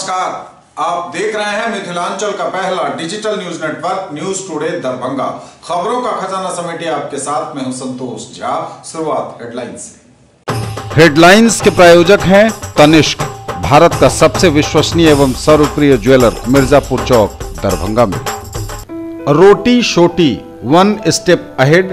नमस्कार, आप देख रहे हैं मिथिलांचल का पहला digital news network news today Darbhanga. खबरों का खजाना समेटे आपके साथ मैं हूं संतोष झा। शुरुआत हेडलाइंस से। हेडलाइंस के प्रायोजक हैं तनिष्क, भारत का सबसे विश्वसनीय एवं सर्वप्रिय ज्वेलर, मिर्जापुर चौक दरभंगा में। Roti Shoti, one step ahead,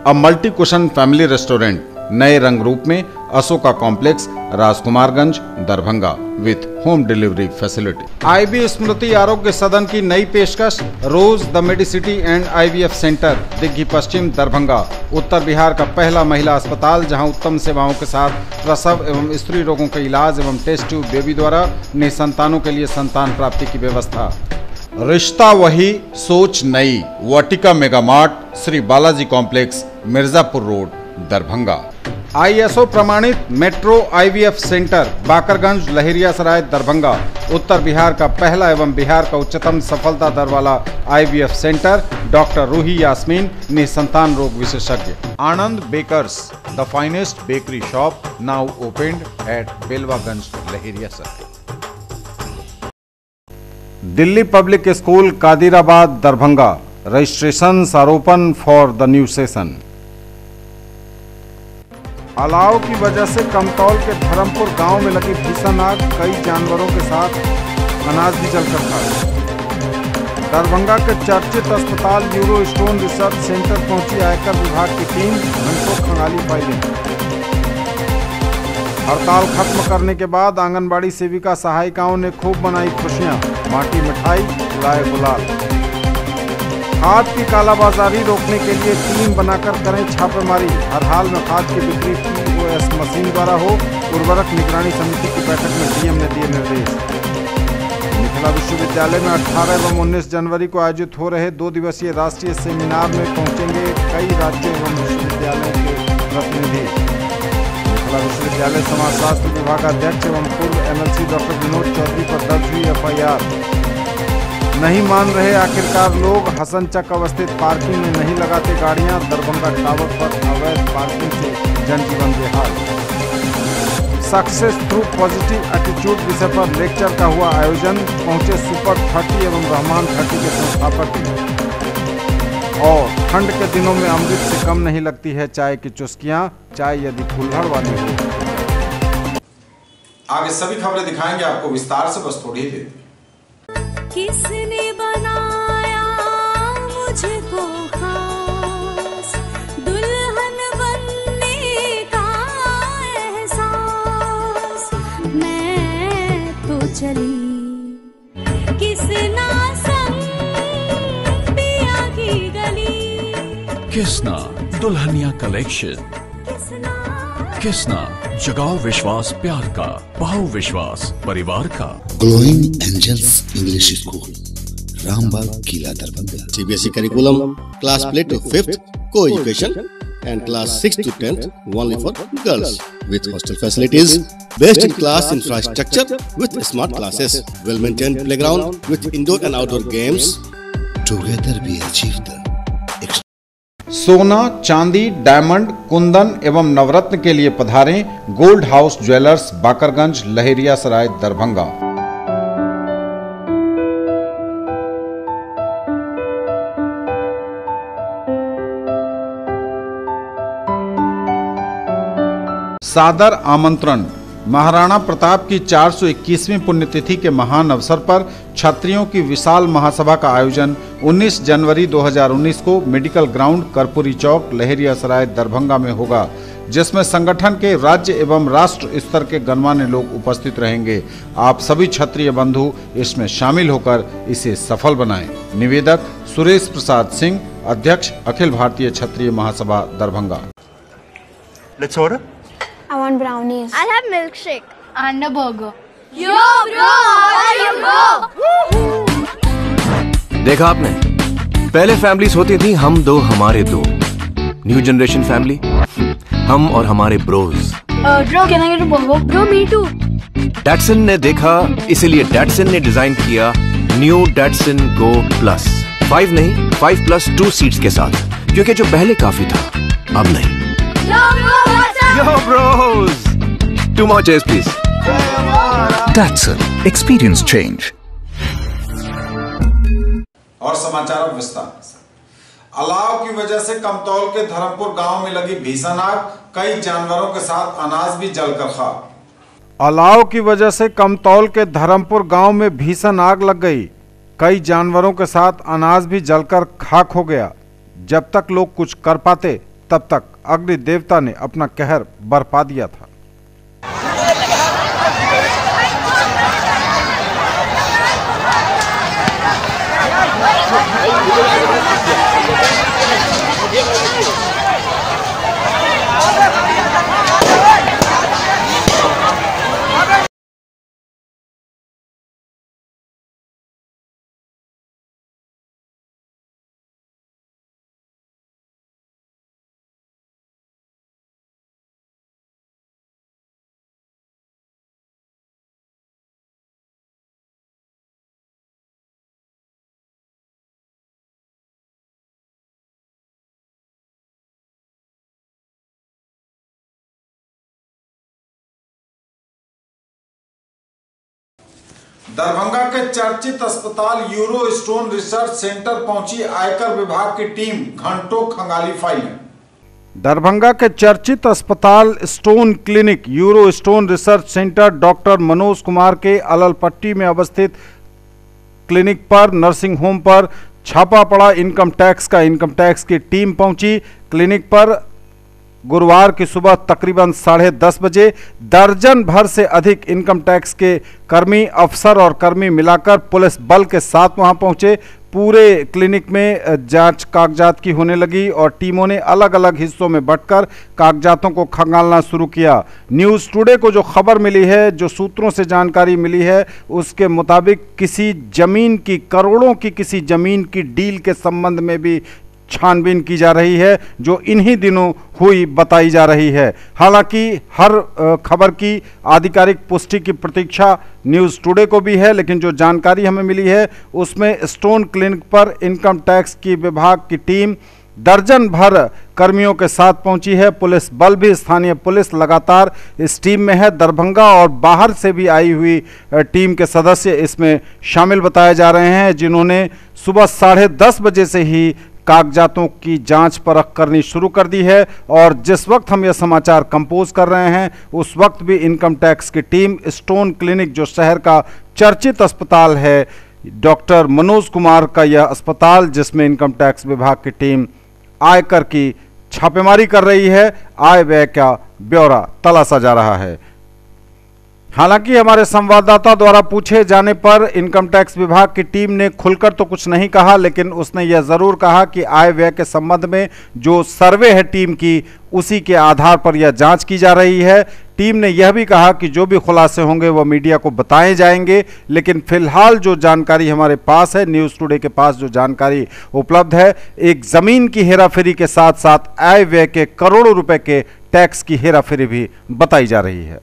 a multi cuisine family restaurant, नए रंग रूप में, Ashoka complex, Rajkumarganj Darbhanga with home delivery facility. IB Smriti Arogya Sadan की नई पेशकश, rose the medicity and IVF centre, Digghi Paschim Darbhanga, उत्तर बिहार का पहला महिला अस्पताल जहां उत्तम सेवाओं के साथ प्रसव एवं स्त्री रोगों के इलाज एवं टेस्ट ट्यूब बेबी द्वारा निसंतानों के लिए संतान प्राप्ति की व्यवस्था। रिश्ता वही सोच नई, Vatika mega mart, Shri Balaji complex, Mirzapur road Darbhanga. ISO प्रमाणित metro IVF centre, Bakarganj, Laheriasarai Darbhanga, उत्तर बिहार का पहला एवं बिहार का उच्चतम सफलता दर वाला IVF centre, doctor Roohi Yasmin, निसंतान रोग विशेषज्ञ। Anand bakers, the finest bakery shop, now opened at Belwaganj, Laheriasarai. Delhi public school, Kadirabad Darbhanga, registrations are open for the new session. अलाव की वजह से कमतौल के धर्मपुर गांव में लगी भीषण आग, कई जानवरों के साथ अनाज भी जलकर खाक। दरभंगा के चर्चित अस्पताल यूरो स्टोन रिसर्च सेंटर पहुंची आयकर विभाग की टीम, घंटों खंगाली फाइलें। हड़ताल खत्म करने के बाद आंगनबाड़ी सेविका सहायिकाओं ने खूब मनाई खुशियां, बांटी मिठाई, उड़ाए गुलाल। खाद की कालाबाजारी रोकने के लिए टीम बनाकर करें छापेमारी, हर हाल में खाद की बिक्री पीओएस मशीन द्वारा हो। उर्वरक निगरानी समिति की बैठक में डीएम ने दिए निर्देश। मिथिला विश्वविद्यालय में 18 एवं 19 जनवरी को आयोजित हो रहे 2 दिवसीय राष्ट्रीय सेमिनार में पहुंचेंगे कई राज्यों एवं विश्वविद्यालयों के प्रतिनिधि। मिथिला विश्वविद्यालय समाजशास्त्र विभागाध्यक्ष एवं पूर्व एमएलसी डॉक्टर विनोद चौधरी पर दर्ज हुई एफआईआर। नहीं मान रहे आखिरकार लोग, हसनचक अवस्थित पार्किंग में नहीं लगाते गाड़ियां, दरभंगा टावर पर अवैध पार्किंग से जनजीवन बेहाल। सक्सेस थ्रू पॉजिटिव एटीट्यूड विषय पर लेक्चर का हुआ आयोजन, पहुंचे सुपर 30 एवं रहमान 30 के संस्थापक। और ठंड के दिनों में अमृत से कम नहीं लगती है चाय की चुस्कियां, चाय यदि कुल्हड़ वाली हो। आगे सभी खबरें दिखाएंगे आपको विस्तार से, बस थोड़ी ही देर। किसने बनाया मुझको खास, दुल्हन बनने का एहसास, मैं तो चली किसना संग पिया की गली। किसना दुल्हनिया कलेक्शन, किसना जगाओ विश्वास प्यार का, पाओ विश्वास परिवार का। Glowing angels English school, Rambagh, Kila, Darbhanga. CBSE curriculum, class play to 5th, co-education, and class 6th to 10th only for girls, with hostel facilities, best in class infrastructure with smart classes, well-maintained playground with indoor and outdoor games. Together we achieve the सोना, चांदी, diamond, Kundan एवं नवरत्न के लिए पधारें gold house jewellers, Bakarganj, Laheriasarai Darbhanga. सादर आमंत्रण। महाराणा प्रताप की 421वीं पुण्यतिथि के महान अवसर पर छत्रियों की विशाल महासभा का आयोजन 19 जनवरी 2019 को मेडिकल ग्राउंड, कर्पूरी चौक, लहेरियासराय दरभंगा में होगा, जिसमें संगठन के राज्य एवं राष्ट्र स्तर के गणमान्य लोग उपस्थित रहेंगे। आप सभी क्षत्रिय बंधु इसमें शामिल होकर इसे सफल बनाएं। निवेदक सुरेश प्रसाद सिंह, अध्यक्ष, अखिल भारतीय क्षत्रिय महासभा Darbhanga. Let's order. I want brownies. I'll have milkshake and a burger. Yo bro, how are you bro? देखा आपने, पहले फैमिलीज होती थी हम दो हमारे दो। न्यू जनरेशन फैमिली, हम और हमारे bros. Bro, can I get a burger? Bro, me too. Datsun ने देखा, इसीलिए डैटसन ने डिजाइन किया न्यू डैटसन गो प्लस। 5 नहीं, 5+2 सीट्स के साथ, क्योंकि जो पहले काफी था अब नहीं। Yo bro, what's up? Yo bros, 2 more chairs please. Datsun, experience change. और समाचार अब विस्तार से। अलाव की वजह से कमतौल के धर्मपुर गांव में लगी भीषण आग, कई जानवरों के साथ अनाज भी जलकर खाक। अलाव की वजह से कमतौल के धर्मपुर गांव में भीषण आग लग गई, कई जानवरों के साथ अनाज भी जलकर खाक हो गया। जब तक लोग कुछ कर पाते तब तक अग्नि देवता ने अपना कहर बरपा दिया था। दरभंगा के चर्चित अस्पताल यूरो स्टोन रिसर्च सेंटर पहुंची आयकर विभाग की टीम, घंटों खंगाली फाइलें। दरभंगा के चर्चित अस्पताल stone clinic euro stone research centre doctor Manoj Kumar के अललपट्टी में अवस्थित क्लिनिक पर, नर्सिंग होम पर छापा पड़ा। इनकम टैक्स की टीम पहुंची क्लिनिक पर। गुरुवार की सुबह तकरीबन 10:30 बजे दर्जन भर से अधिक इनकम टैक्स के कर्मी, अफसर और कर्मी मिलाकर पुलिस बल के साथ वहां पहुंचे। पूरे क्लिनिक में जांच कागजात की होने लगी और टीमों ने अलग अलग हिस्सों में बंटकर कागजातों को खंगालना शुरू किया। न्यूज़ टुडे को जो खबर मिली है, जो सूत्रों से जानकारी मिली है, उसके मुताबिक किसी जमीन की, करोड़ों की किसी जमीन की डील के संबंध में भी छानबीन की जा रही है, जो इन्हीं दिनों हुई बताई जा रही है। हालांकि हर खबर की आधिकारिक पुष्टि की प्रतीक्षा न्यूज़ टुडे को भी है, लेकिन जो जानकारी हमें मिली है उसमें स्टोन क्लिनिक पर इनकम टैक्स की विभाग की टीम दर्जन भर कर्मियों के साथ पहुंची है। पुलिस बल भी, स्थानीय पुलिस लगातार इस टीम में है। दरभंगा और बाहर से भी आई हुई टीम के सदस्य इसमें शामिल बताए जा रहे हैं, जिन्होंने सुबह 10:30 बजे से ही कागजातों की जांच परख करनी शुरू कर दी है। और जिस वक्त हम यह समाचार कंपोज कर रहे हैं उस वक्त भी इनकम टैक्स की टीम स्टोन क्लिनिक, जो शहर का चर्चित अस्पताल है, डॉक्टर मनोज कुमार का यह अस्पताल, जिसमें इनकम टैक्स विभाग की टीम आयकर की छापेमारी कर रही है, आय व्यय का ब्यौरा तलाशा जा रहा है। हालांकि हमारे संवाददाता द्वारा पूछे जाने पर इनकम टैक्स विभाग की टीम ने खुलकर तो कुछ नहीं कहा, लेकिन उसने यह जरूर कहा कि आय व्यय के संबंध में जो सर्वे है टीम की, उसी के आधार पर यह जांच की जा रही है। टीम ने यह भी कहा कि जो भी खुलासे होंगे वह मीडिया को बताए जाएंगे, लेकिन फिलहाल जो जानकारी हमारे पास है, न्यूज़ टुडे के पास जो जानकारी उपलब्ध है, एक जमीन की हेराफेरी के साथ साथ आय व्यय के करोड़ों रुपए के टैक्स की हेराफेरी भी बताई जा रही है।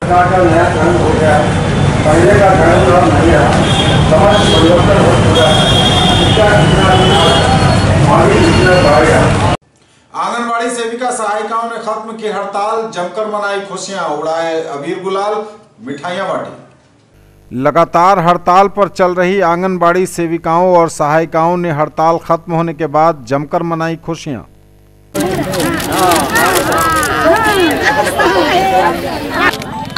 नया धर्म हो गया, पहले का धर्म जो नहीं है, समाज परिवर्तन हो चुका है, इसका आंगनबाड़ी सेविका सहायिकाओं ने खत्म की हड़ताल, जमकर मनाई खुशियां, उड़ाए अबीर गुलाल, मिठाइयां बांटी। लगातार हड़ताल पर चल रही आंगनबाड़ी सेविकाओं और सहायिकाओं ने हड़ताल खत्म होने के बाद जमकर मनाई खुशियां।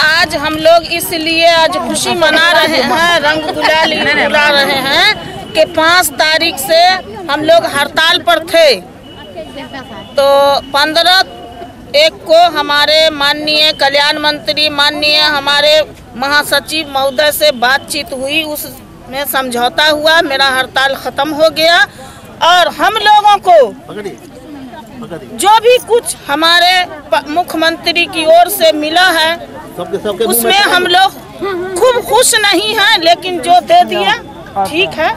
आज हम लोग इसलिए आज खुशी मना रहे हैं, रंग गुलाल उड़ा रहे हैं कि 5 तारीख से हम लोग हड़ताल पर थे। तो 15/1 को हमारे माननीय कल्याण मंत्री, माननीय हमारे महासचिव महोदय से बातचीत हुई, उसमें समझौता हुआ, मेरा हड़ताल खत्म हो गया। और हम लोगों को जो भी कुछ हमारे मुख्यमंत्री की ओर से मिला है उसमें हम लोग खूब खुश नहीं हैं, लेकिन जो दे दिया ठीक है।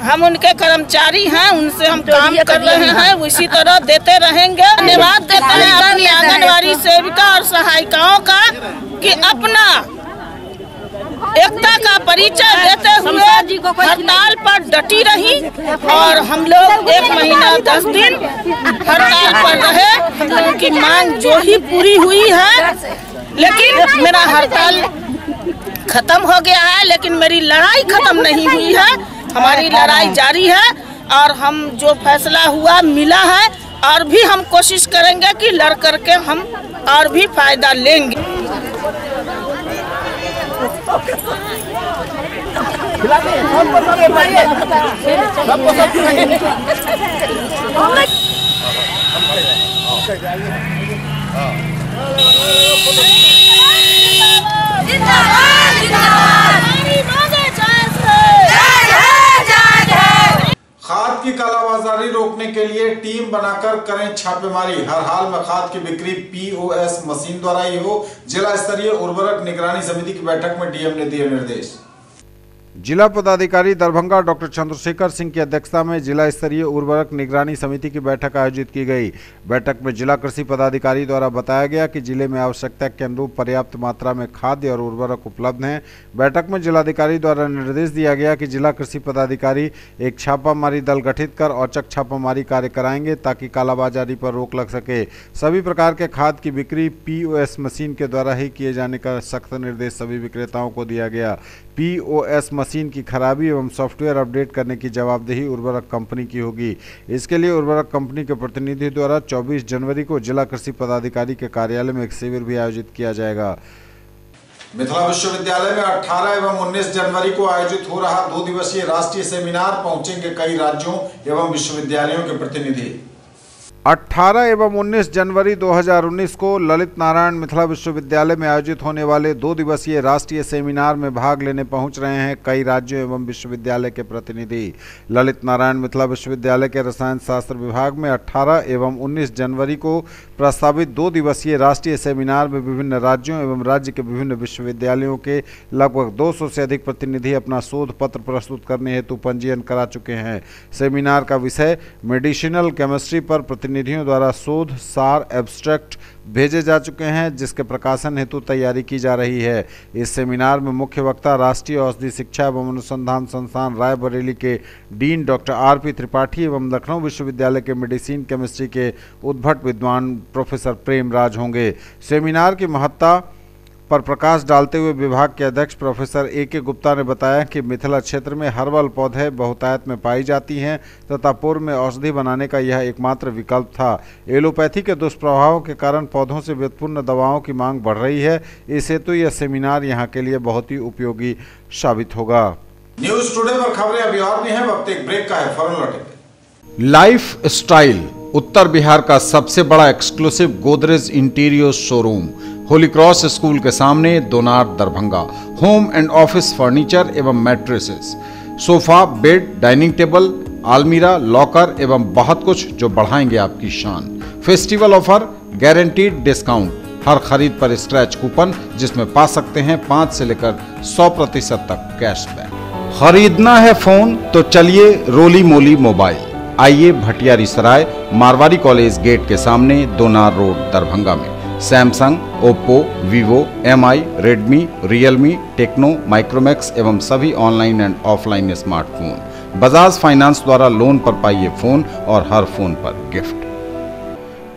हम उनके कर्मचारी हैं, उनसे हम काम कर रहे हैं, उसी तरह देते रहेंगे। धन्यवाद देते हैं अपनी आंगनबाड़ी सेविका और सहायिकाओं का कि अपना एकता का परिचय देते हुए हड़ताल पर डटी रही और हम लोग 1 महीना 10 दिन हड़ताल पर रहे। हम लोगों की मांग जो ही पूरी हुई है, लेकिन मेरा हड़ताल खत्म हो गया है, लेकिन मेरी लड़ाई खत्म नहीं हुई है। हमारी लड़ाई जारी है और हम जो फैसला हुआ मिला है और भी हम कोशिश करेंगे कि लड़ करके हम और भी फायदा लेंगे। खाद की कालाबाजारी रोकने के लिए टीम बनाकर करें छापेमारी। हर हाल में खाद की बिक्री पीओएस मशीन द्वारा ही हो। जिला स्तरीय उर्वरक निगरानी समिति की बैठक में डीएम ने दिए निर्देश। जिला पदाधिकारी दरभंगा डॉक्टर चंद्रशेखर सिंह की अध्यक्षता में जिला स्तरीय उर्वरक निगरानी समिति की बैठक आयोजित की गई। बैठक में जिला कृषि पदाधिकारी द्वारा बताया गया कि जिले में आवश्यकता के अनुरूप पर्याप्त मात्रा में खाद्य और उर्वरक उपलब्ध हैं। बैठक में जिलाधिकारी द्वारा निर्देश दिया गया कि जिला कृषि पदाधिकारी एक छापामारी दल गठित कर औचक छापामारी कार्य कराएंगे ताकि कालाबाजारी पर रोक लग सके। सभी प्रकार के खाद की बिक्री पीओएस मशीन के द्वारा ही किए जाने का सख्त निर्देश सभी विक्रेताओं को दिया गया। पीओएस मशीन की खराबी एवं सॉफ्टवेयर अपडेट करने की जवाबदेही उर्वरक कंपनी की होगी। इसके लिए उर्वरक कंपनी के प्रतिनिधि द्वारा 24 जनवरी को जिला कृषि पदाधिकारी के कार्यालय में एक शिविर भी आयोजित किया जाएगा। मिथिला विश्वविद्यालय में 18 एवं 19 जनवरी को आयोजित हो रहा 2 दिवसीय राष्ट्रीय सेमिनार पहुंचेंगे कई राज्यों एवं विश्वविद्यालयों के प्रतिनिधि। 18 एवं 19 जनवरी 2019 को ललित नारायण मिथिला विश्वविद्यालय में आयोजित होने वाले 2 दिवसीय राष्ट्रीय सेमिनार में भाग लेने पहुंच रहे हैं कई राज्यों एवं विश्वविद्यालय के प्रतिनिधि। ललित नारायण मिथिला विश्वविद्यालय के रसायन शास्त्र विभाग में 18 एवं 19 जनवरी को प्रस्तावित 2 दिवसीय राष्ट्रीय सेमिनार में विभिन्न राज्यों एवं राज्य के विभिन्न विश्वविद्यालयों के लगभग 200 से अधिक प्रतिनिधि अपना शोध पत्र प्रस्तुत करने हेतु पंजीयन करा चुके हैं। सेमिनार का विषय मेडिसिनल केमिस्ट्री पर प्रतिनिधियों द्वारा शोध सार एब्स्ट्रैक्ट भेजे जा चुके हैं, जिसके प्रकाशन हेतु तैयारी की जा रही है। इस सेमिनार में मुख्य वक्ता राष्ट्रीय औषधि शिक्षा एवं अनुसंधान संस्थान रायबरेली के डीन डॉक्टर आरपी त्रिपाठी एवं लखनऊ विश्वविद्यालय के मेडिसिन केमिस्ट्री के उद्भट विद्वान प्रोफेसर प्रेम राज होंगे। सेमिनार की महत्ता पर प्रकाश डालते हुए विभाग के अध्यक्ष प्रोफेसर ए.के. गुप्ता ने बताया कि मिथिला क्षेत्र में हर्बल पौधे बहुतायत में पाई जाती हैं तथा पूर्व में औषधि बनाने का यह एकमात्र विकल्प था। एलोपैथी के दुष्प्रभावों के कारण पौधों से व्युत्पन्न दवाओं की मांग बढ़ रही है। इस हेतु यह सेमिनार यहाँ के लिए बहुत ही उपयोगी साबित होगा। न्यूज टुडे पर खबरें अभी और भी हैं, वक्त एक ब्रेक का है, फौरन लौटेंगे। लाइफ स्टाइल उत्तर बिहार का सबसे बड़ा exclusive Godrej interior showroom Holy Cross school के सामने Donar Darbhanga. Home and office furniture एवं mattresses, sofa, bed, dining table, आलमीरा, लॉकर एवं बहुत कुछ जो बढ़ाएंगे आपकी शान। फेस्टिवल ऑफर, गारंटीड डिस्काउंट, हर खरीद पर स्क्रैच कूपन जिसमें पा सकते हैं 5 से लेकर 100% तक कैशबैक। खरीदना है फोन तो चलिए रोली मोली मोबाइल। आइए भटियारी सराय मारवाड़ी कॉलेज गेट के सामने दोनार रोड दरभंगा में Samsung, Oppo, Vivo, MI, Redmi, Realme, Tecno, Micromax एवं सभी online and offline smartphone. Bajaj finance द्वारा लोन पर पाइए फोन और हर फोन पर गिफ्ट।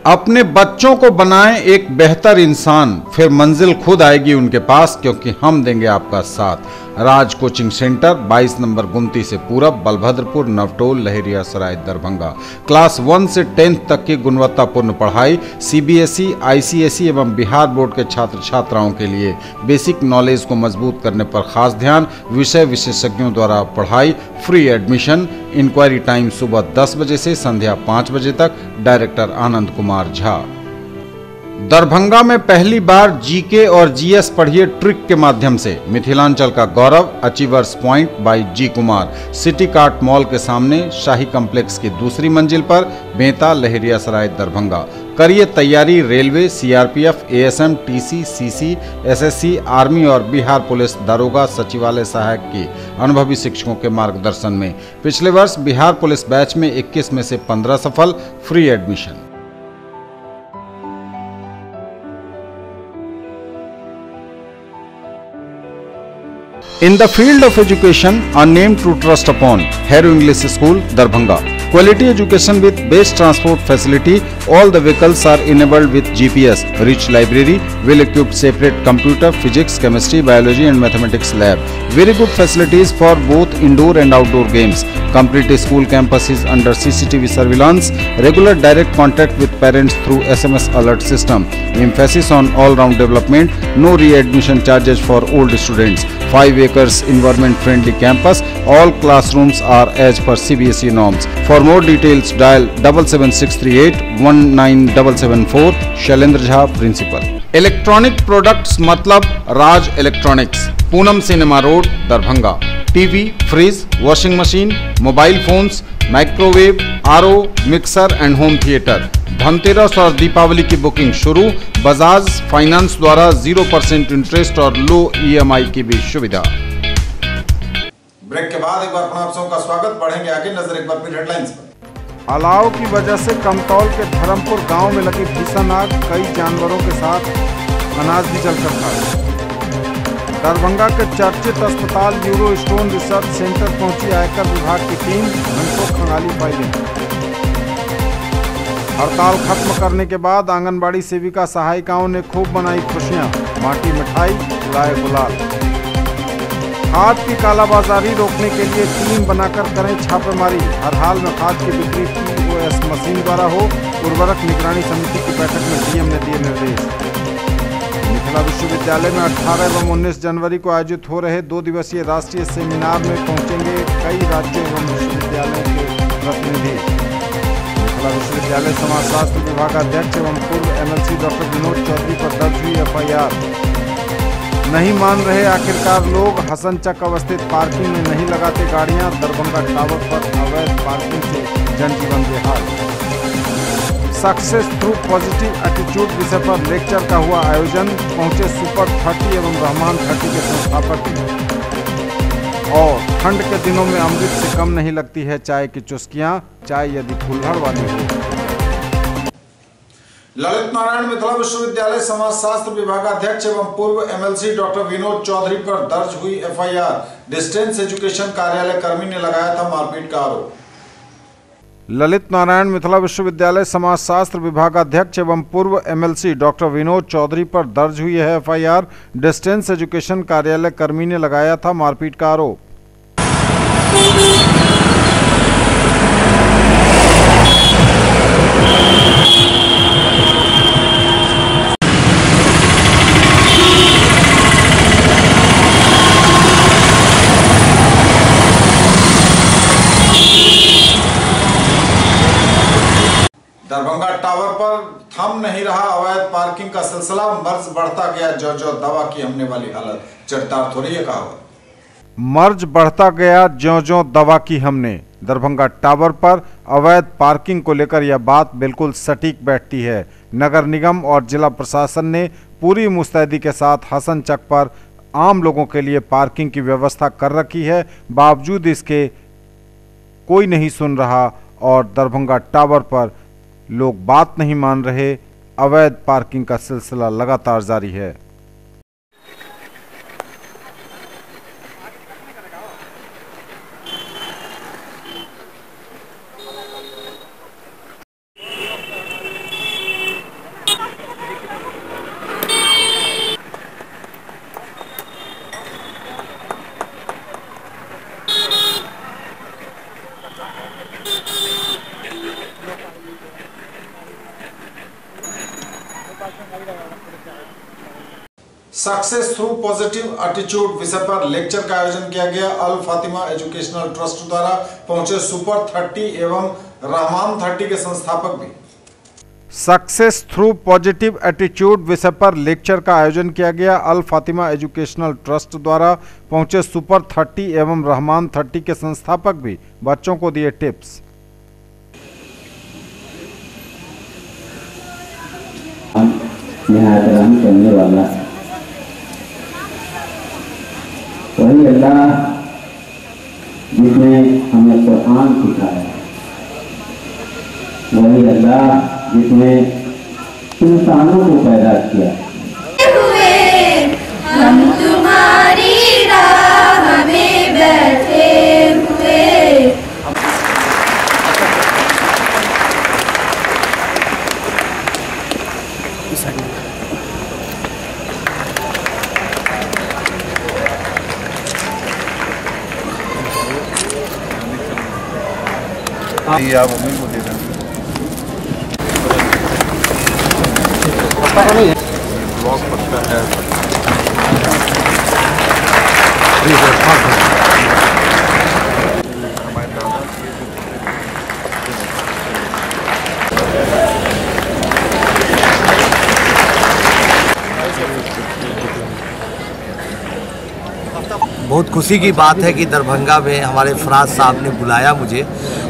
अपने बच्चों को बनाएं एक बेहतर इंसान, फिर मंजिल खुद आएगी उनके पास, क्योंकि हम देंगे आपका साथ। राज कोचिंग सेंटर 22 नंबर गुमती से पूरब, बलभद्रपुर, नवटोल, लहेरिया सराय, दरभंगा। क्लास 1 से 10th तक की गुणवत्तापूर्ण पढ़ाई, सीबीएसई, आईसीएसई एवं बिहार बोर्ड के छात्र छात्राओं के लिए बेसिक नॉलेज को मजबूत करने पर खास ध्यान। विषय विशेषज्ञों द्वारा पढ़ाई, फ्री एडमिशन। इंक्वायरी टाइम सुबह 10 बजे से संध्या 5 बजे तक। डायरेक्टर आनंद कुमार झा। दरभंगा में पहली बार जीके और जीएस पढ़िए ट्रिक के माध्यम से। मिथिलांचल का गौरव, achievers point by G Kumar. City cart mall के सामने, शाही कॉम्प्लेक्स की दूसरी मंजिल पर, बेंता, लहेरिया सराय, दरभंगा। करिए तैयारी railway, CRPF, ASM, TC, CC, SSC, army और बिहार पुलिस दारोगा सचिवालय सहायक की अनुभवी शिक्षकों के मार्गदर्शन में। पिछले वर्ष बिहार पुलिस बैच में 21 में से 15 सफल। Free admission. In the field of education, a name to trust upon, Hero English School, Darbhanga. Quality education with best transport facility. All the vehicles are enabled with GPS. Rich library, well-equipped separate computer, physics, chemistry, biology and mathematics lab. Very good facilities for both indoor and outdoor games. Complete school campus is under CCTV surveillance. Regular direct contact with parents through SMS alert system. Emphasis on all-round development. No re-admission charges for old students. 5 acres environment-friendly campus. All classrooms are as per CBSE norms. For more details, dial 77638 19774. Shailendra Jha, principal. Electronic products मतलब Raj electronics, Poonam cinema road, Darbhanga. TV, fridge, washing machine, mobile phones, microwave, RO, mixer and home theatre. Dhanteras और दीपावली की booking शुरू। Bajaj finance द्वारा 0% interest और लो EMI की भी सुविधा। Break के बाद एक बार पुनः आप सबका स्वागत। बढ़ेंगे आगे, नजर एक बार फिर हेडलाइंस पर। अलाव की वजह से कमतौल के धर्मपुर गांव में लगी भीषण आग, कई जानवरों के साथ अनाज भी जलकर खाक। दरभंगा के चर्चित अस्पताल यूरो स्टोन रिसर्च सेंटर पहुंची आयकर विभाग की टीम, घंटों खंगाली फाइलें। हड़ताल खत्म करने के बाद आंगनबाड़ी सेविका सहायिकाओं ने खूब मनाई खुशियां, बांटी मिठाई, उड़ाए गुलाल। खाद की कालाबाजारी रोकने के लिए टीम बनाकर करें छापेमारी। हर हाल में खाद की बिक्री POS मशीन द्वारा हो। उर्वरक निगरानी समिति की बैठक में DM ने दिए निर्देश। मिथिला विश्वविद्यालय में 18 एवं 19 जनवरी को आयोजित हो रहे 2 दिवसीय राष्ट्रीय सेमिनार में पहुंचेंगे कई राज्यों एवं विश्वविद्यालयों के प्रतिनिधि। मिथिला विश्वविद्यालय समाजशास्त्र विभागाध्यक्ष एवं पूर्व MLC डॉक्टर विनोद चौधरी पर दर्ज हुई FIR। नहीं मान रहे आखिरकार लोग, हसनचक अवस्थित पार्किंग में नहीं लगाते गाड़ियां। दरभंगा टावर पर अवैध पार्किंग से जनजीवन बेहाल। सक्सेस थ्रू पॉजिटिव एटीट्यूड विषय पर लेक्चर का हुआ आयोजन, पहुंचे सुपर 30 एवं रहमान 30 के संस्थापक भी। और ठंड के दिनों में अमृत से कम नहीं लगती है चाय की चुस्कियां, चाय यदि कुल्हड़ वाली हो। ललित नारायण मिथिला विश्वविद्यालय समाजशास्त्र विभागाध्यक्ष एवं पूर्व MLC डॉक्टर विनोद चौधरी पर दर्ज हुई FIR। डिस्टेंस एजुकेशन कार्यालय कर्मी ने लगाया था मारपीट का आरोप। ललित नारायण मिथिला विश्वविद्यालय समाजशास्त्र विभागाध्यक्ष एवं पूर्व MLC डॉक्टर विनोद चौधरी पर दर्ज हुई है FIR। डिस्टेंस एजुकेशन कार्यालय कर्मी ने लगाया था मारपीट का आरोप। दरभंगा टावर पर थम नहीं रहा अवैध पार्किंग का सिलसिला, मर्ज बढ़ता गया ज्यों-ज्यों दवा की हमने वाली हालत। चरितार्थ हो रही है कहावत। मर्ज बढ़ता गया ज्यों-ज्यों दवा की हमने। दरभंगा टावर पर अवैध पार्किंग को लेकर यह बात बिल्कुल सटीक बैठती है। नगर निगम और जिला प्रशासन ने पूरी मुस्तैदी के साथ हसनचक पर आम लोगों के लिए पार्किंग की व्यवस्था कर रखी है। बावजूद इसके कोई नहीं सुन रहा और दरभंगा टावर पर लोग बात नहीं मान रहे। अवैध पार्किंग का सिलसिला लगातार जारी है। सक्सेस थ्रू पॉजिटिव एटीट्यूड विषय पर लेक्चर का आयोजन किया गया। अल फातिमा एजुकेशनल ट्रस्ट द्वारा पहुंचे सुपर 30 एवं रहमान 30 के संस्थापक भी। सक्सेस थ्रू पॉजिटिव एटीट्यूड विषय पर लेक्चर का आयोजन किया गया। अल फातिमा एजुकेशनल ट्रस्ट द्वारा पहुंचे सुपर 30 एवं रहमान 30 के संस्थापक भी। बच्चों को दिए टिप्स। करने वाला वही अल्लाह जिसने हमें कुरान सिखाया, वही अल्लाह जिसने इंसानों को पैदा किया। हम तुम्हारी राह ये आप अम्मी को दे दें। ब्लॉक पड़ता है। बहुत खुशी की बात है कि दरभंगा में हमारे फराज साहब ने बुलाया मुझे,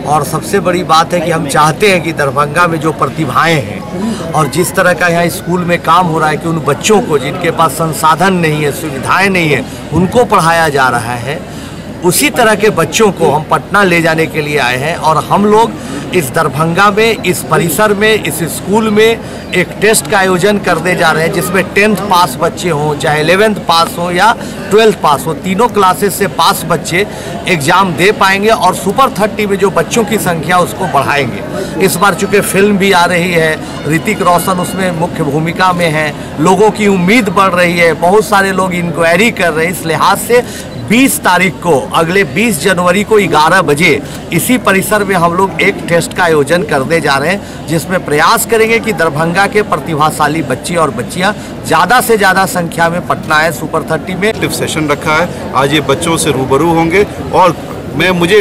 और सबसे बड़ी बात है कि हम चाहते हैं कि दरभंगा में जो प्रतिभाएं हैं और जिस तरह का यहाँ स्कूल में काम हो रहा है कि उन बच्चों को जिनके पास संसाधन नहीं है, सुविधाएं नहीं है, उनको पढ़ाया जा रहा है, उसी तरह के बच्चों को हम पटना ले जाने के लिए आए हैं। और हम लोग इस दरभंगा में, इस परिसर में, इस स्कूल में एक टेस्ट का आयोजन करने जा रहे हैं जिसमें 10th पास बच्चे हों, चाहे 11th पास हो या 12th पास हो, तीनों क्लासेस से पास बच्चे एग्ज़ाम दे पाएंगे और सुपर 30 में जो बच्चों की संख्या उसको बढ़ाएंगे। इस बार चूँकि फिल्म भी आ रही है, ऋतिक रोशन उसमें मुख्य भूमिका में है, लोगों की उम्मीद बढ़ रही है, बहुत सारे लोग इंक्वायरी कर रहे हैं। इस लिहाज से 20 तारीख को, अगले 20 जनवरी को 11 बजे इसी परिसर में हम लोग एक टेस्ट का आयोजन करने जा रहे हैं जिसमें प्रयास करेंगे कि दरभंगा के प्रतिभाशाली बच्चे और बच्चियां ज़्यादा से ज़्यादा संख्या में पटना आए सुपर 30 में। सेशन रखा है, आज ये बच्चों से रूबरू होंगे और मुझे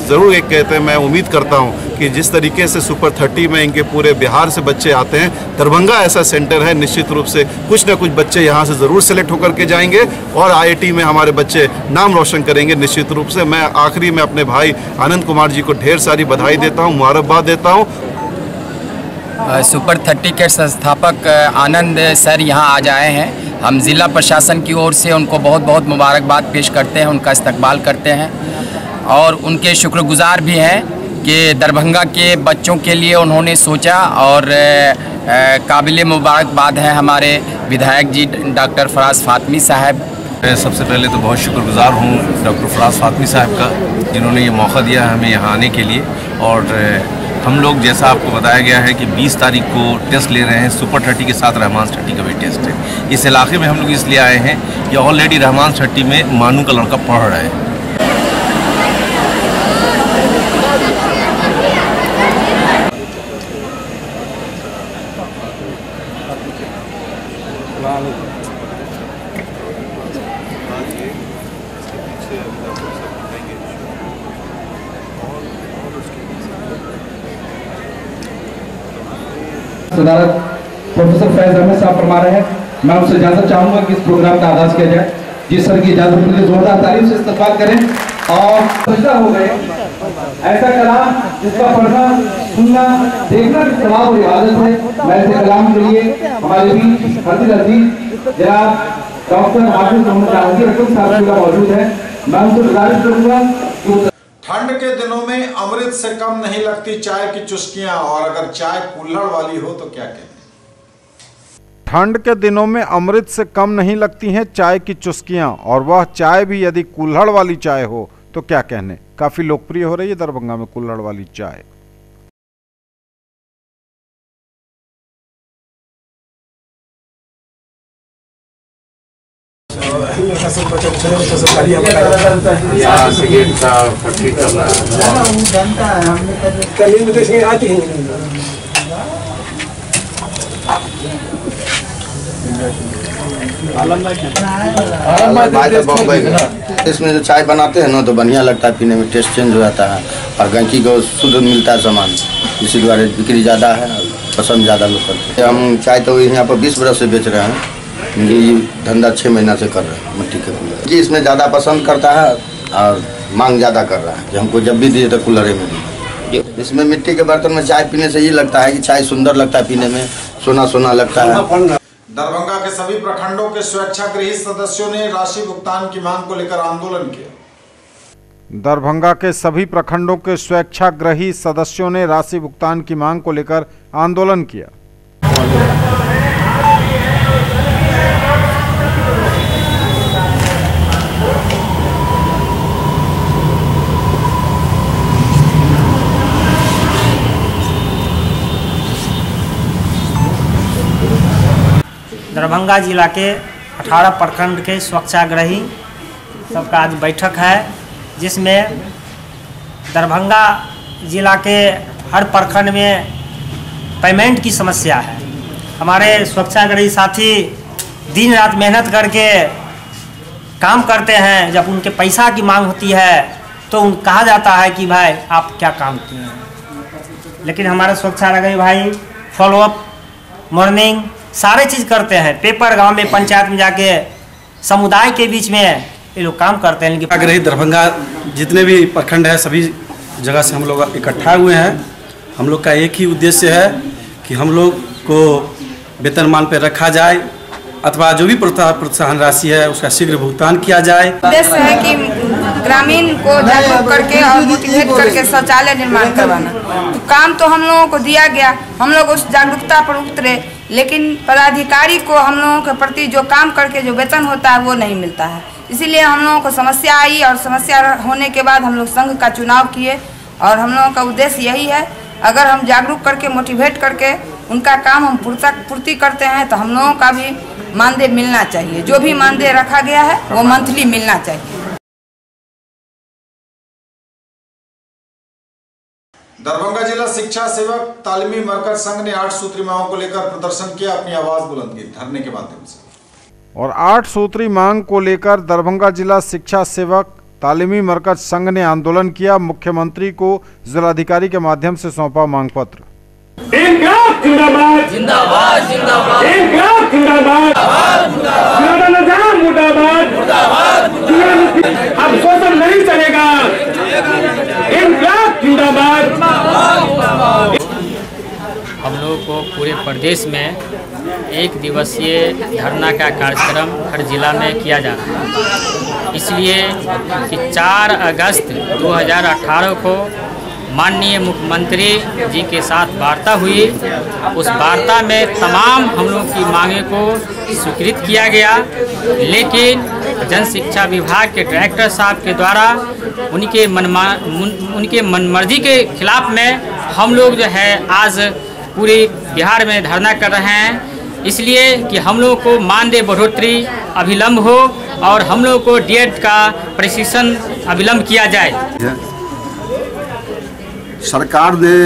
ज़रूर एक कहते हैं, मैं उम्मीद करता हूं कि जिस तरीके से सुपर 30 में इनके पूरे बिहार से बच्चे आते हैं, दरभंगा ऐसा सेंटर है, निश्चित रूप से कुछ ना कुछ बच्चे यहां से ज़रूर सेलेक्ट होकर के जाएंगे और IIT में हमारे बच्चे नाम रोशन करेंगे निश्चित रूप से। मैं आखिरी में अपने भाई आनंद कुमार जी को ढेर सारी बधाई देता हूँ, मुबारकबाद देता हूँ। सुपर 30 के संस्थापक आनंद सर यहाँ आज आए हैं। हम ज़िला प्रशासन की ओर से उनको बहुत बहुत मुबारकबाद पेश करते हैं, उनका इस्तकबाल करते हैं और उनके शुक्रगुजार भी हैं कि दरभंगा के बच्चों के लिए उन्होंने सोचा। और काबिल मुबारकबाद है हमारे विधायक जी डॉक्टर फराज फातमी साहब। मैं सबसे पहले तो बहुत शुक्रगुजार हूँ डॉक्टर फराज फातमी साहब का, जिन्होंने ये मौका दिया हमें यहाँ आने के लिए। और हम लोग जैसा आपको बताया गया है कि 20 तारीख को टेस्ट ले रहे हैं, सुपर 30 के साथ रहमान 30 का भी टेस्ट है। इस इलाके में हम लोग इसलिए आए हैं कि ऑलरेडी रहमान 30 में मानू का लड़का पढ़ रहा है। सदारत प्रोफेसर फैज अहमद साहब फरमा रहे हैं। मैं उनसे इजाजत चाहूंगा कि इस प्रोग्राम का आगाज किया जाए। जिस सर की इजाजत मिले जोरदार तारीफ से इस्तकबाल करें। और सजदा हो गए, ऐसा कलाम जिसका पढ़ना, सुनना, देखना भी सवाब और इबादत है। मैं ऐसे कलाम के लिए हमारे बीच हर्दिल अजीज जनाब डॉक्टर हाफिज मोहम्मद जहांगीर अकबर साहब मौजूद है। मैं उनसे गुजारिश करूंगा कि ठंड के दिनों में अमृत से कम नहीं लगती चाय की चुस्कियां, और अगर चाय कुल्हड़ वाली हो तो क्या कहते हैं। ठंड के दिनों में अमृत से कम नहीं लगती हैं चाय की चुस्कियां, और वह चाय भी यदि कुल्हड़ वाली चाय हो तो क्या कहने। काफी लोकप्रिय हो रही है दरभंगा में कुल्हड़ वाली चाय। इसमें जो चाय बनाते हैं ना तो बढ़िया लगता है पीने में, टेस्ट चेंज हो जाता है और गंकी को शुद्ध मिलता है सामान, इसी द्वारा बिक्री ज़्यादा है, पसंद ज़्यादा लोग करते हैं। हम चाय तो यहाँ पर 20 बरस से बेच रहे हैं, ये धंधा 6 महीना से कर रहे हैं मिट्टी के कूलर जी। इसमें ज़्यादा पसंद करता है और मांग ज़्यादा कर रहा है कि हमको जब भी दिए तो कूलर में दिए। इसमें मिट्टी के बर्तन में चाय पीने से ये लगता है कि चाय सुंदर लगता है पीने में, सोना सोना लगता है। दरभंगा के सभी प्रखंडों के स्वेच्छाग्रही सदस्यों ने राशि भुगतान की मांग को लेकर आंदोलन किया। दरभंगा के सभी प्रखंडों के स्वेच्छाग्रही सदस्यों ने राशि भुगतान की मांग को लेकर आंदोलन किया। दरभंगा जिला के 18 प्रखंड के स्वच्छाग्रही सबका आज बैठक है, जिसमें दरभंगा जिला के हर प्रखंड में पेमेंट की समस्या है। हमारे स्वच्छाग्रही साथी दिन रात मेहनत करके काम करते हैं, जब उनके पैसा की मांग होती है तो कहा जाता है कि भाई आप क्या काम किए हैं। लेकिन हमारे स्वच्छाग्रही भाई फॉलोअप मॉर्निंग सारे चीज़ करते हैं। पेपर गांव में पंचायत में जाके समुदाय के बीच में ये लोग काम करते हैं। स्वच्छाग्रही दरभंगा जितने भी प्रखंड है सभी जगह से हम लोग इकट्ठा हुए हैं। हम लोग का एक ही उद्देश्य है कि हम लोग को वेतनमान पर रखा जाए अथवा जो भी प्रोत्साहन राशि है उसका शीघ्र भुगतान किया जाए। उद्देश्य है कि ग्रामीण को जागरूक करके और मोटिवेट करके शौचालय निर्माण करवाना। तो काम तो हम लोगों को दिया गया, हम लोग उस जागरूकता पर उतरे, लेकिन पदाधिकारी को हम लोगों के प्रति जो काम करके जो वेतन होता है वो नहीं मिलता है। इसीलिए हम लोगों को समस्या आई और समस्या होने के बाद हम लोग संघ का चुनाव किए और हम लोगों का उद्देश्य यही है, अगर हम जागरूक करके मोटिवेट करके उनका काम हम पूर्ति करते हैं तो हम लोगों का भी मानदेय मिलना चाहिए। जो भी मानदेय रखा गया है वो मंथली मिलना चाहिए। दरभंगा जिला शिक्षा सेवक तालीमी मरकज संघ ने 8 सूत्री मांगों को लेकर प्रदर्शन किया, अपनी आवाज बुलंद की धरने के माध्यम से। और 8 सूत्री मांग को लेकर दरभंगा जिला शिक्षा सेवक तालीमी मरकज संघ ने आंदोलन किया। मुख्यमंत्री को जिलाधिकारी के माध्यम से सौंपा मांग पत्र। जिंदाबाद जिंदाबाद जिंदाबाद जिंदाबाद अब शोषण नहीं चलेगा। जिंदाबाद। हम लोग को पूरे प्रदेश में 1 दिवसीय धरना का कार्यक्रम हर जिला में किया जा रहा है, इसलिए कि 4 अगस्त 2018 को माननीय मुख्यमंत्री जी के साथ वार्ता हुई। उस वार्ता में तमाम हम लोग की मांगें को स्वीकृत किया गया, लेकिन जन शिक्षा विभाग के डायरेक्टर साहब के द्वारा उनके मनमर्जी के खिलाफ में हम लोग जो है आज पूरे बिहार में धरना कर रहे हैं, इसलिए कि हम लोग को मानदेय बढ़ोतरी अविलंब हो और हम लोग को डीएड का प्रशिक्षण अविलंब किया जाए। सरकार ने,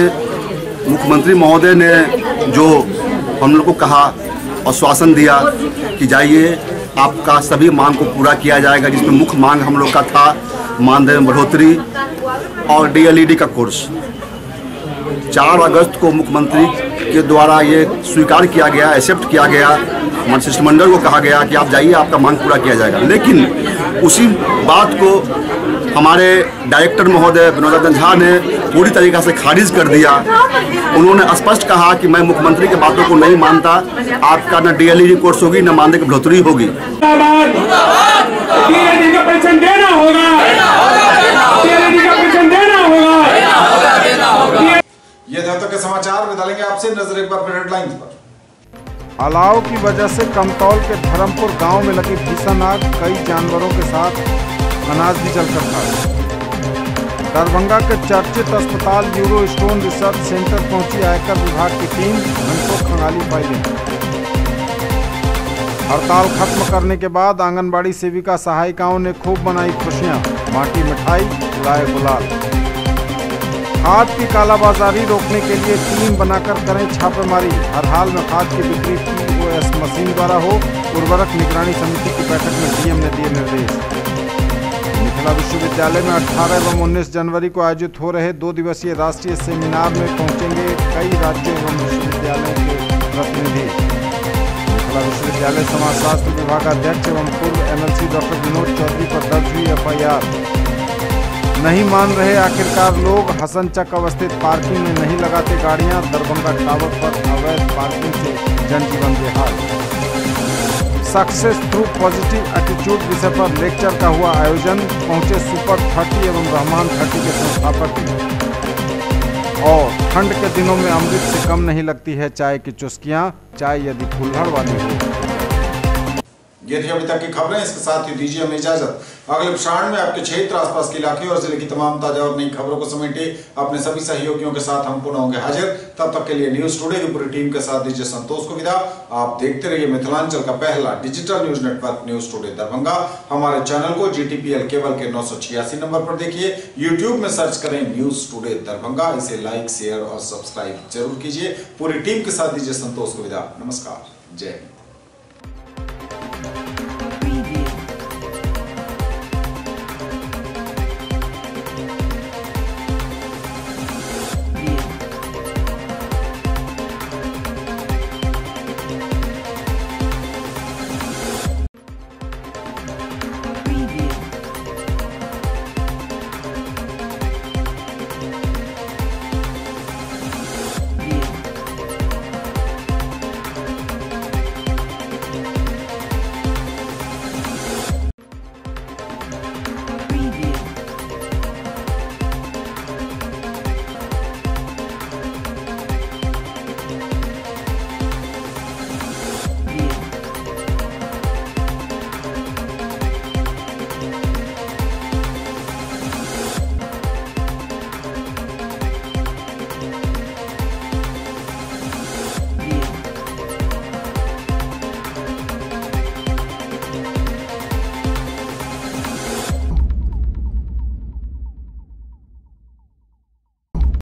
मुख्यमंत्री महोदय ने जो हम लोग को कहा, आश्वासन दिया कि जाइए आपका सभी मांग को पूरा किया जाएगा, जिसमें मुख्य मांग हम लोग का था मानदेय में बढ़ोतरी और डीएलईडी का कोर्स। 4 अगस्त को मुख्यमंत्री के द्वारा ये स्वीकार किया गया, एक्सेप्ट किया गया, हमारे शिष्टमंडल को कहा गया कि आप जाइए आपका मांग पूरा किया जाएगा। लेकिन उसी बात को हमारे डायरेक्टर महोदय विनोद झा ने पूरी तरीक़ा से खारिज कर दिया। उन्होंने स्पष्ट कहा कि मैं मुख्यमंत्री की बातों को नहीं मानता, आपका न डीएलईडी कोर्स होगी न मानदेय की बढ़ोतरी होगी। ये थे अब तक के समाचार। बदलेंगे आपसे नजर एक बार फिर हेडलाइंस पर। अलाव की वजह से कमतौल के धर्मपुर गांव में लगी भीषण आग, कई जानवरों के साथ अनाज भी जलकर खाक। दरभंगा के चर्चित अस्पताल यूरो स्टोन रिसर्च सेंटर पहुंची आयकर विभाग की टीम, घंटों खंगाली फाइलें। हड़ताल खत्म करने के बाद आंगनबाड़ी सेविका सहायिकाओं ने खूब मनाई खुशियां, बांटी मिठाई, लाए गुलाल। खाद की कालाबाजारी रोकने के लिए टीम बनाकर करें छापेमारी, हर हाल में खाद की बिक्री POS मशीन द्वारा हो। उर्वरक निगरानी समिति की बैठक में डीएम ने दिए निर्देश। मिथिला विश्वविद्यालय में 18 एवं 19 जनवरी को आयोजित हो रहे 2 दिवसीय राष्ट्रीय सेमिनार में पहुंचेंगे कई राज्यों एवं विश्वविद्यालयों के प्रतिनिधि। मिथिला विश्वविद्यालय समाजशास्त्र विभाग अध्यक्ष एवं पूर्व MLC डॉक्टर विनोद चौधरी पर दर्ज हुई FIR। नहीं मान रहे आखिरकार लोग, हसनचक अवस्थित पार्किंग में नहीं लगाते गाड़ियां, दरभंगा टावर पर अवैध पार्किंग से जनजीवन बेहाल। सक्सेस थ्रू पॉजिटिव एटीट्यूड विषय पर लेक्चर का हुआ आयोजन, पहुंचे सुपर 30 एवं रहमान 30 के संस्थापक। और ठंड के दिनों में अमृत से कम नहीं लगती है चाय की चुस्कियां, चाय यदि कुल्हड़ वाली हो। ये थी अभी तक की खबरें। इसके साथ ही दीजिए हमें इजाजत। अगले प्रसारण में आपके क्षेत्र, आसपास के इलाके और जिले की तमाम ताजा और नई खबरों को समेटे अपने सभी सहयोगियों के साथ हम पुनः होंगे हाजिर। तब तक के लिए न्यूज टुडे की पूरी टीम के साथ दीजिए संतोष को विदा। आप देखते रहिए मिथिलांचल का पहला digital news network news today Darbhanga. हमारे चैनल को GTPL केबल के 986 नंबर पर देखिए। YouTube में सर्च करें न्यूज टुडे दरभंगा। इसे लाइक, शेयर और सब्सक्राइब जरूर कीजिए। पूरी टीम के साथ दीजिए संतोष को विदा। नमस्कार, जय हिंद।